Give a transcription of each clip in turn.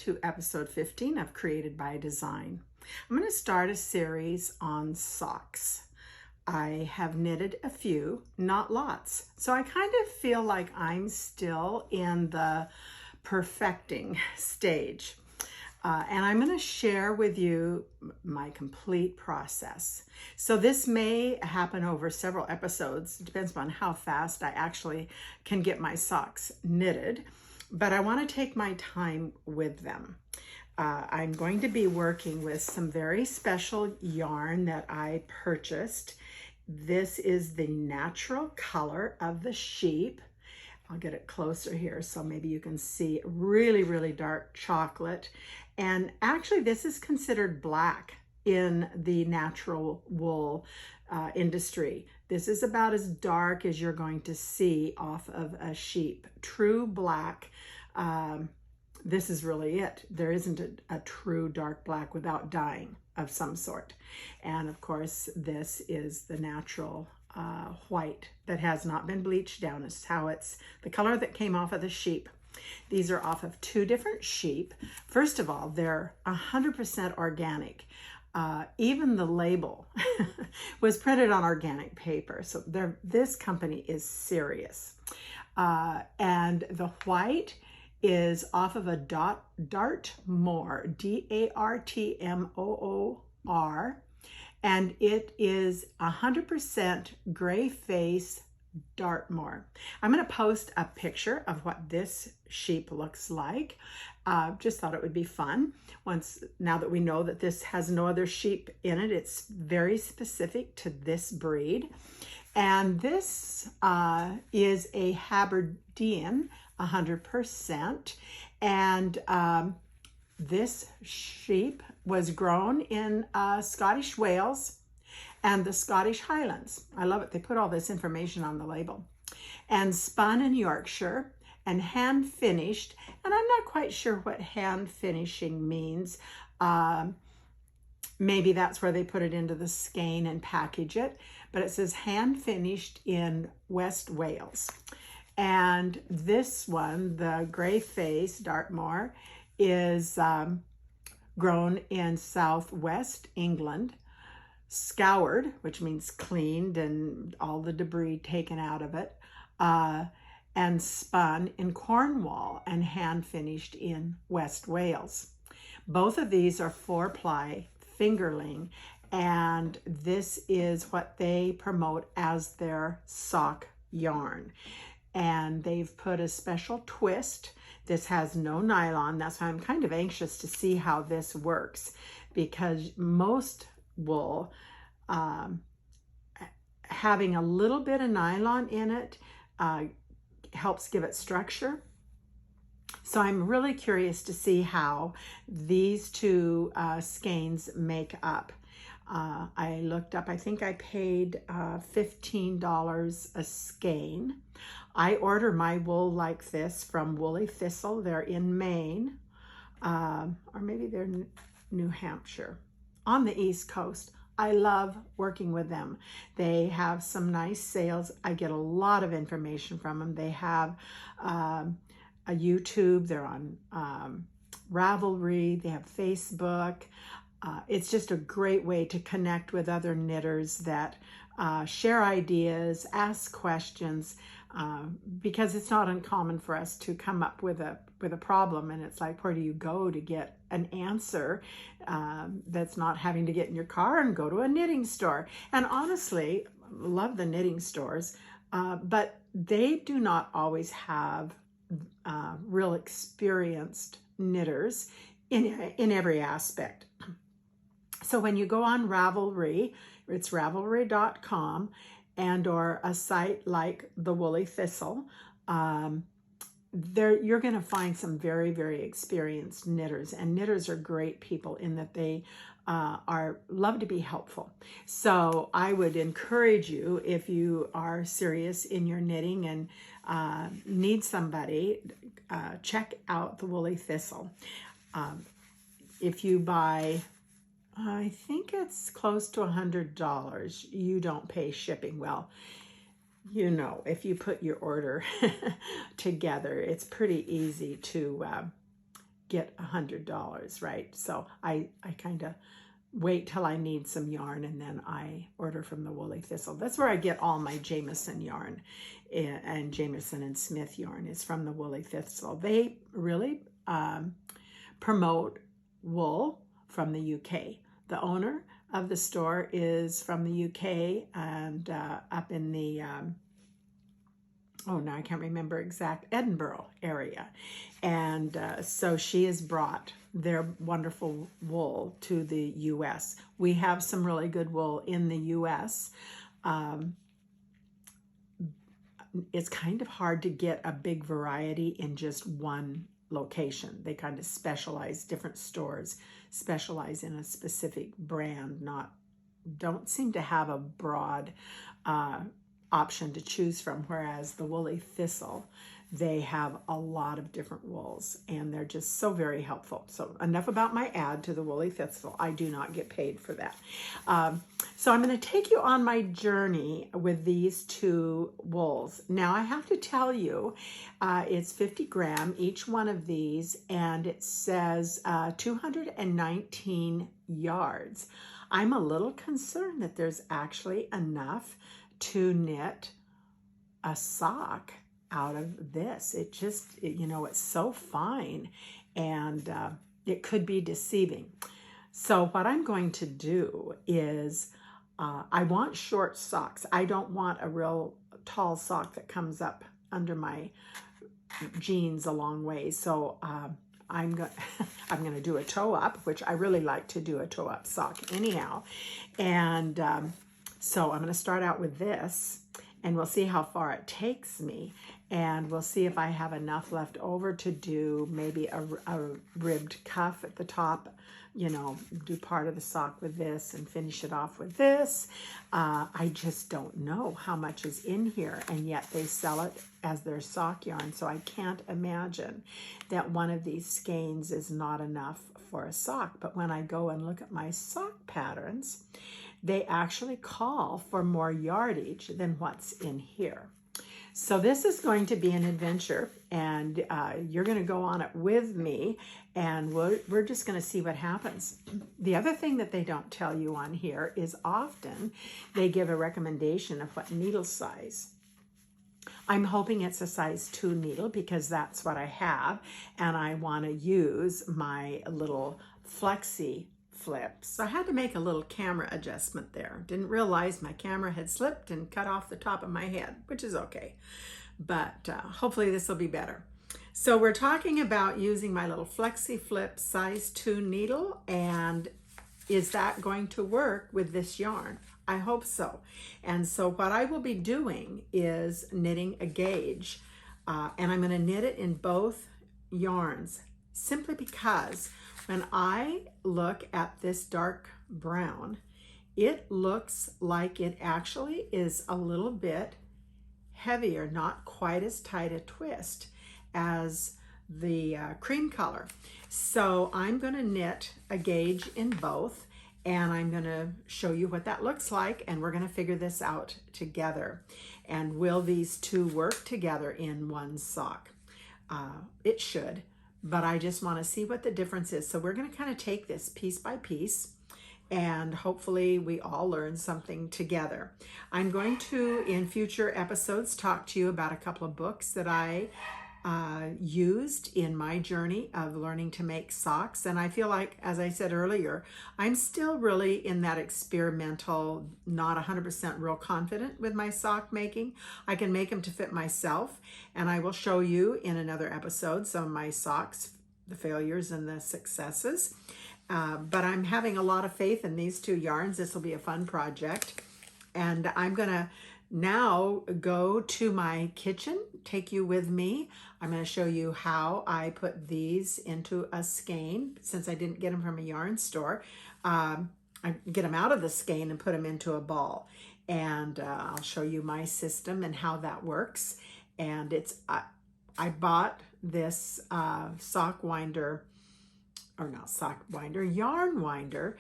to episode 15 of Created by Design. I'm going to start a series on socks. I have knitted a few, not lots. So I kind of feel like I'm still in the perfecting stage. And I'm going to share with you my complete process. So this may happen over several episodes. It depends on how fast I actually can get my socks knitted. But I want to take my time with them. I'm going to be working with some very special yarn that I purchased. This is the natural color of the sheep. I'll get it closer here so maybe you can see really, really dark chocolate. And actually this is considered black in the natural wool industry. This is about as dark as you're going to see off of a sheep. True black. This is really it. There isn't a true dark black without dyeing of some sort. And of course, this is the natural white that has not been bleached down. It's how it's the color that came off of the sheep. These are off of two different sheep. First of all, they're 100% organic. Even the label was printed on organic paper. So this company is serious. And the white is off of a Dartmoor, D-A-R-T-M-O-O-R, and it is 100% gray face Dartmoor. I'm going to post a picture of what this sheep looks like. Just thought it would be fun. Now that we know that this has no other sheep in it, it's very specific to this breed. And this is a Haberdean, 100%. And this sheep was grown in Scottish Wales and the Scottish Highlands. I love it. They put all this information on the label. And spun in Yorkshire and hand finished. And I'm not quite sure what hand finishing means. Maybe that's where they put it into the skein and package it. But it says hand finished in West Wales. And this one, the gray face Dartmoor, is grown in southwest England, scoured, which means cleaned and all the debris taken out of it, and spun in Cornwall and hand finished in West Wales. Both of these are 4-ply fingerling, and this is what they promote as their sock yarn. And they've put a special twist. This has no nylon. That's why I'm kind of anxious to see how this works, because most wool, having a little bit of nylon in it helps give it structure. So I'm really curious to see how these two skeins make up. I looked up, I think I paid $15 a skein. I order my wool like this from Woolly Thistle. They're in Maine, or maybe they're New Hampshire, on the East Coast. I love working with them. They have some nice sales. I get a lot of information from them. They have a YouTube. They're on Ravelry. They have Facebook. It's just a great way to connect with other knitters that share ideas, ask questions, because it's not uncommon for us to come up with a problem, and it's like, where do you go to get an answer that's not having to get in your car and go to a knitting store? And honestly, love the knitting stores, but they do not always have real experienced knitters in every aspect. So when you go on Ravelry, it's Ravelry.com, and or a site like the Woolly Thistle, you're going to find some very, very experienced knitters. And knitters are great people in that they love to be helpful. So I would encourage you, if you are serious in your knitting and need somebody, check out the Woolly Thistle. If you buy, I think it's close to $100, you don't pay shipping. Well, you know, if you put your order together, it's pretty easy to get $100, right? So I kind of wait till I need some yarn, and then I order from the Woolly Thistle. That's where I get all my Jamieson yarn, and Jamieson and Smith yarn is from the Woolly Thistle. They really promote wool from the UK. The owner of the store is from the UK, and up in the now I can't remember exact, Edinburgh area. And so she has brought their wonderful wool to the US. We have some really good wool in the US. It's kind of hard to get a big variety in just one location. They kind of specialize, different stores specialize in a specific brand, don't seem to have a broad option to choose from, whereas the Woolly Thistle, they have a lot of different wools, and they're just so very helpful. So enough about my ad to the Woolly Thistle. I do not get paid for that. So I'm going to take you on my journey with these two wools. Now I have to tell you, it's 50 gram, each one of these, and it says 219 yards. I'm a little concerned that there's actually enough to knit a sock out of this. It's so fine, and it could be deceiving. So what I'm going to do is I want short socks. I don't want a real tall sock that comes up under my jeans a long way. So I'm going to do a toe up, which I really like to do a toe up sock anyhow. And so I'm going to start out with this, and we'll see how far it takes me, and we'll see if I have enough left over to do maybe a ribbed cuff at the top, do part of the sock with this and finish it off with this. I just don't know how much is in here, and yet they sell it as their sock yarn, so I can't imagine that one of these skeins is not enough for a sock. But when I go and look at my sock patterns, they actually call for more yardage than what's in here. So this is going to be an adventure, and you're going to go on it with me, and we're just going to see what happens. The other thing that they don't tell you on here is often they give a recommendation of what needle size. I'm hoping it's a size 2 needle because that's what I have, and I want to use my little flexi flips. So I had to make a little camera adjustment there. Didn't realize my camera had slipped and cut off the top of my head, which is okay. But hopefully this will be better. So we're talking about using my little flexi flip size 2 needle, and is that going to work with this yarn? I hope so. And so what I will be doing is knitting a gauge, and I'm going to knit it in both yarns, simply because when I look at this dark brown, it looks like it actually is a little bit heavier, not quite as tight a twist as the cream color. So I'm going to knit a gauge in both, and I'm going to show you what that looks like, and we're going to figure this out together. And will these two work together in one sock? It should. But I just want to see what the difference is. So we're going to kind of take this piece by piece, and hopefully we all learn something together. I'm going to, in future episodes, talk to you about a couple of books that I used in my journey of learning to make socks. And I feel like, as I said earlier, I'm still really in that experimental, not 100% real confident with my sock making. I can make them to fit myself, and I will show you in another episode some of my socks, the failures and the successes. But I'm having a lot of faith in these two yarns. This will be a fun project. And I'm going to now go to my kitchen, take you with me. I'm going to show you how I put these into a skein. Since I didn't get them from a yarn store, I get them out of the skein and put them into a ball. And I'll show you my system and how that works. And I bought this sock winder, or not sock winder, yarn winder,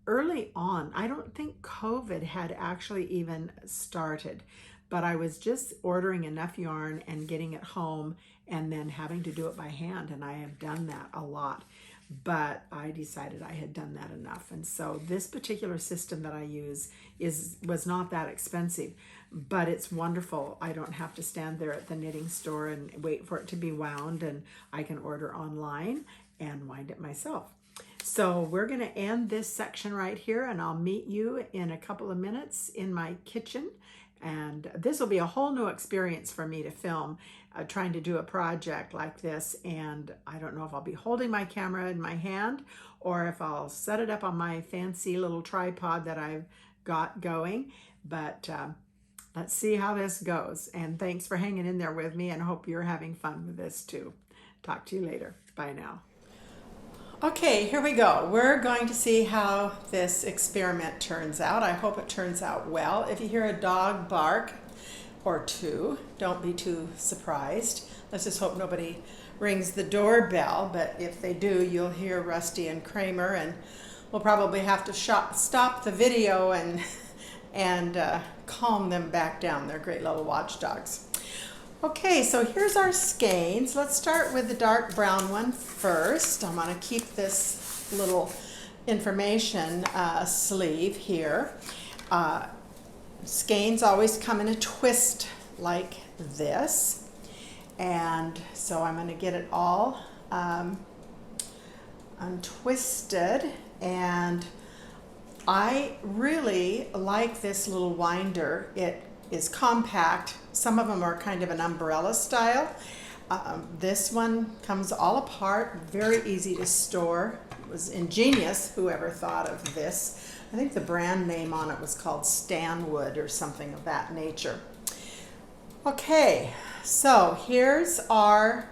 early on. I don't think COVID had actually even started, but I was just ordering enough yarn and getting it home and then having to do it by hand, and I have done that a lot. But I decided I had done that enough. And so this particular system that I use was not that expensive, but it's wonderful. I don't have to stand there at the knitting store and wait for it to be wound, and I can order online and wind it myself. So we're going to end this section right here, and I'll meet you in a couple of minutes in my kitchen. And this will be a whole new experience for me to film, trying to do a project like this. And I don't know if I'll be holding my camera in my hand or if I'll set it up on my fancy little tripod that I've got going. But let's see how this goes. And thanks for hanging in there with me, and hope you're having fun with this too. Talk to you later. Bye now. Okay, here we go. We're going to see how this experiment turns out. I hope it turns out well. If you hear a dog bark or two, don't be too surprised. Let's just hope nobody rings the doorbell, but if they do, you'll hear Rusty and Kramer, and we'll probably have to stop the video and calm them back down. They're great little watchdogs. Okay, so here's our skeins. Let's start with the dark brown one first. I'm going to keep this little information sleeve here. Skeins always come in a twist like this. And so I'm going to get it all untwisted. And I really like this little winder. It is compact. Some of them are kind of an umbrella style. This one comes all apart, very easy to store. It was ingenious, whoever thought of this. I think the brand name on it was called Stanwood or something of that nature. Okay, so here's our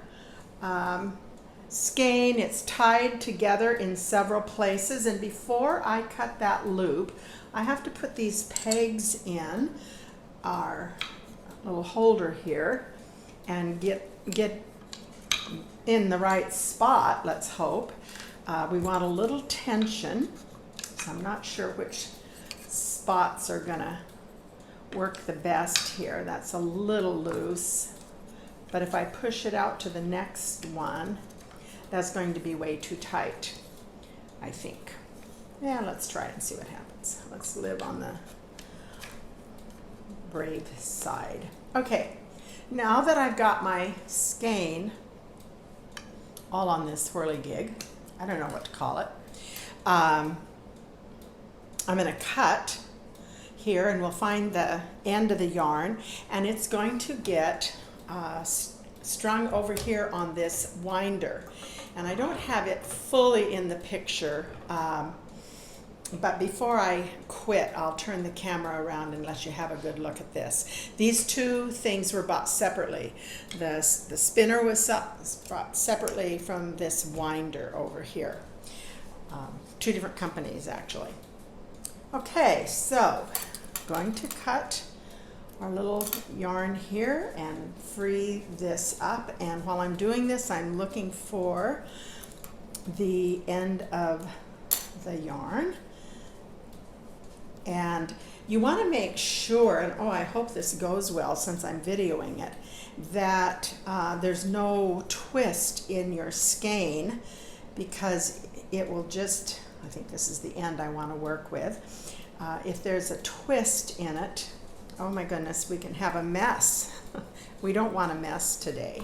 skein. It's tied together in several places, and before I cut that loop, I have to put these pegs in our little holder here and get in the right spot, let's hope. We want a little tension, so I'm not sure which spots are gonna work the best here. That's a little loose, but if I push it out to the next one, that's going to be way too tight, I think. Yeah, let's try it and see what happens. Let's live on the brave side. Okay, now that I've got my skein all on this whirligig, I don't know what to call it, I'm going to cut here, and we'll find the end of the yarn, and it's going to get strung over here on this winder. And I don't have it fully in the picture, but before I quit, I'll turn the camera around and let you have a good look at this. These two things were bought separately. The spinner was bought separately from this winder over here. Two different companies, actually. Okay, so going to cut our little yarn here and free this up. And while I'm doing this, I'm looking for the end of the yarn. And you want to make sure, and oh, I hope this goes well since I'm videoing it, that there's no twist in your skein, because it will just, I think this is the end I want to work with. If there's a twist in it, oh my goodness, we can have a mess. We don't want a mess today.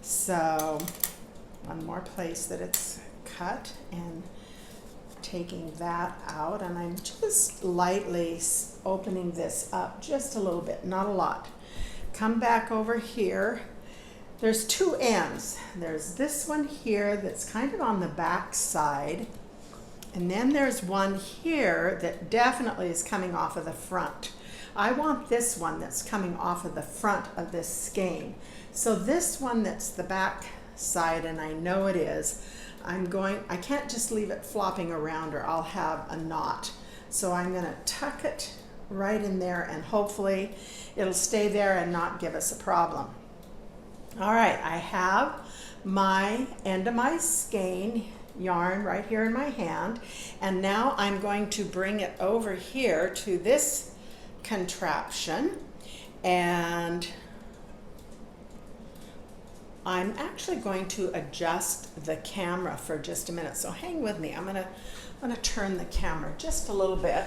So one more place that it's cut, and taking that out, and I'm just lightly opening this up just a little bit, not a lot. Come back over here. There's two ends. There's this one here that's kind of on the back side, and then there's one here that definitely is coming off of the front. I want this one that's coming off of the front of this skein. So this one that's the back side, and I know it is, I can't just leave it flopping around or I'll have a knot. So I'm going to tuck it right in there, and hopefully it'll stay there and not give us a problem. All right, I have my end of my skein yarn right here in my hand, and now I'm going to bring it over here to this contraption, and I'm actually going to adjust the camera for just a minute, so hang with me. I'm gonna turn the camera just a little bit.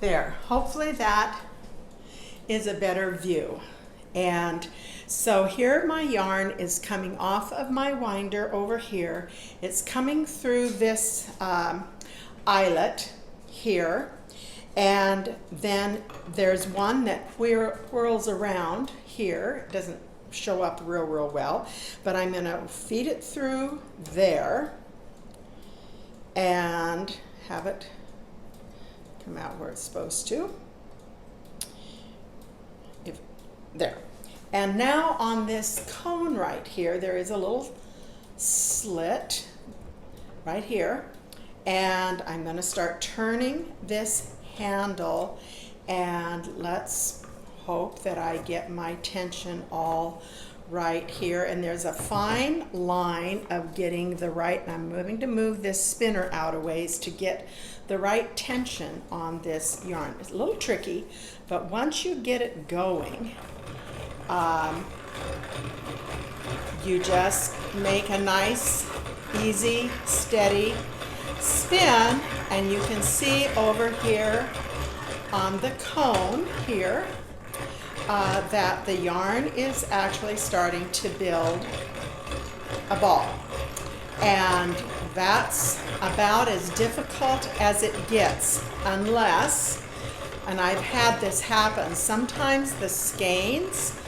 There, hopefully that is a better view. And so here my yarn is coming off of my winder over here. It's coming through this eyelet here, and then there's one that whirls around here. It doesn't show up real well, but I'm going to feed it through there and have it come out where it's supposed to. There. And now on this cone right here, there is a little slit right here. And I'm going to start turning this handle, and let's hope that I get my tension all right here. And there's a fine line of getting the right, and I'm moving to move this spinner out a ways to get the right tension on this yarn. It's a little tricky, but once you get it going, you just make a nice, easy, steady spin, and you can see over here on the cone here that the yarn is actually starting to build a ball. And that's about as difficult as it gets, unless, and I've had this happen, sometimes the skeins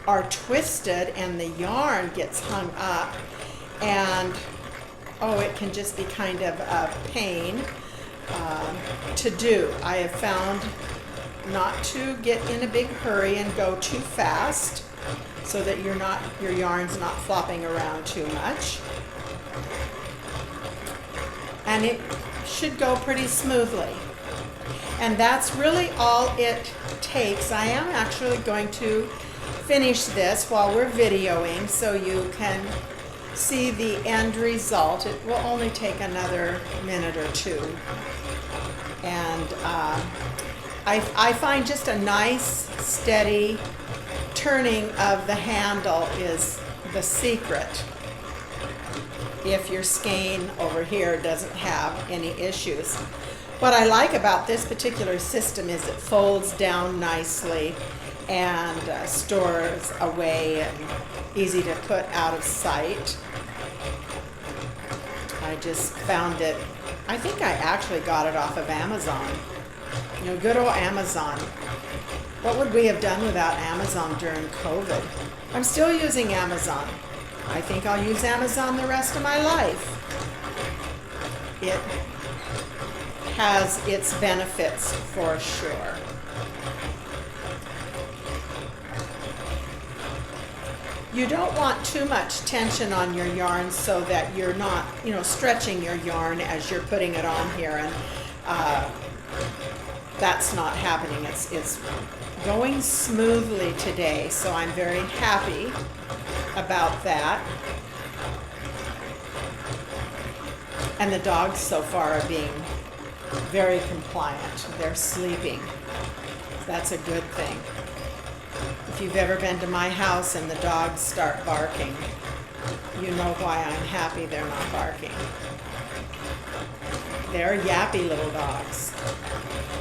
are twisted and the yarn gets hung up, and oh, it can just be kind of a pain to do. I have found not to get in a big hurry and go too fast so that your yarn's not flopping around too much. And it should go pretty smoothly. And that's really all it takes. I am actually going to finish this while we're videoing so you can see the end result. It will only take another minute or two. And I find just a nice, steady turning of the handle is the secret if your skein over here doesn't have any issues. What I like about this particular system is it folds down nicely and stores away and easy to put out of sight. I just found it, I think I actually got it off of Amazon. You know, good old Amazon. What would we have done without Amazon during COVID? I'm still using Amazon. I think I'll use Amazon the rest of my life. It has its benefits for sure. You don't want too much tension on your yarn so that you're not, you know, stretching your yarn as you're putting it on here, and that's not happening. It's going smoothly today, so I'm very happy about that. And the dogs so far are being very compliant. They're sleeping. That's a good thing. If you've ever been to my house and the dogs start barking, you know why I'm happy they're not barking. They're yappy little dogs.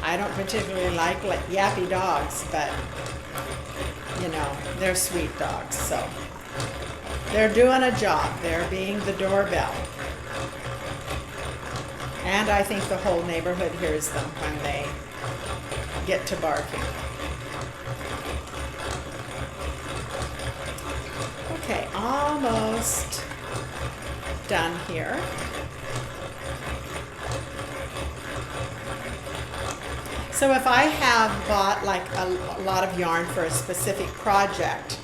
I don't particularly like yappy dogs, but you know, they're sweet dogs, so they're doing a job. They're being the doorbell. And I think the whole neighborhood hears them when they get to barking. Okay, almost done here. So if I have bought like a lot of yarn for a specific project,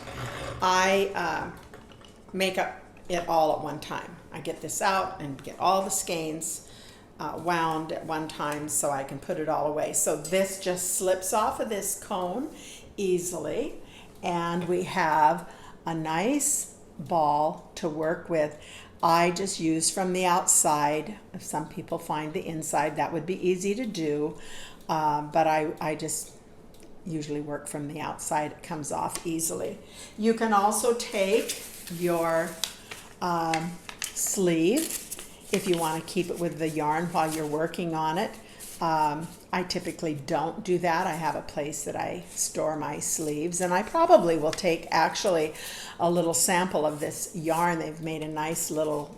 I make up it all at one time. I get this out and get all the skeins wound at one time so I can put it all away. So this just slips off of this cone easily, and we have a nice ball to work with. I just use from the outside. If some people find the inside, that would be easy to do. But I just usually work from the outside. It comes off easily. You can also take your sleeve if you want to keep it with the yarn while you're working on it. I typically don't do that. I have a place that I store my sleeves, and I probably will take actually a little sample of this yarn. They've made a nice little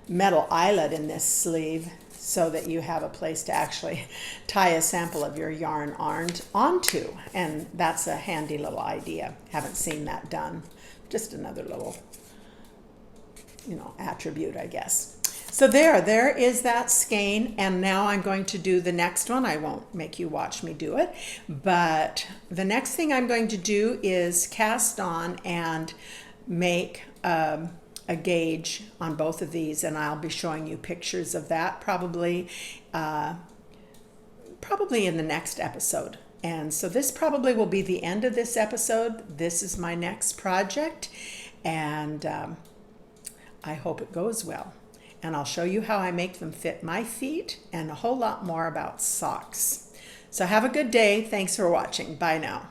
metal eyelet in this sleeve so that you have a place to actually tie a sample of your yarn onto, and that's a handy little idea. Haven't seen that done. Just another little, attribute, I guess. So there is that skein, and now I'm going to do the next one. I won't make you watch me do it, but the next thing I'm going to do is cast on and make a gauge on both of these, and I'll be showing you pictures of that probably in the next episode. And so this probably will be the end of this episode. This is my next project, and I hope it goes well. And I'll show you how I make them fit my feet and a whole lot more about socks. So have a good day. Thanks for watching. Bye now.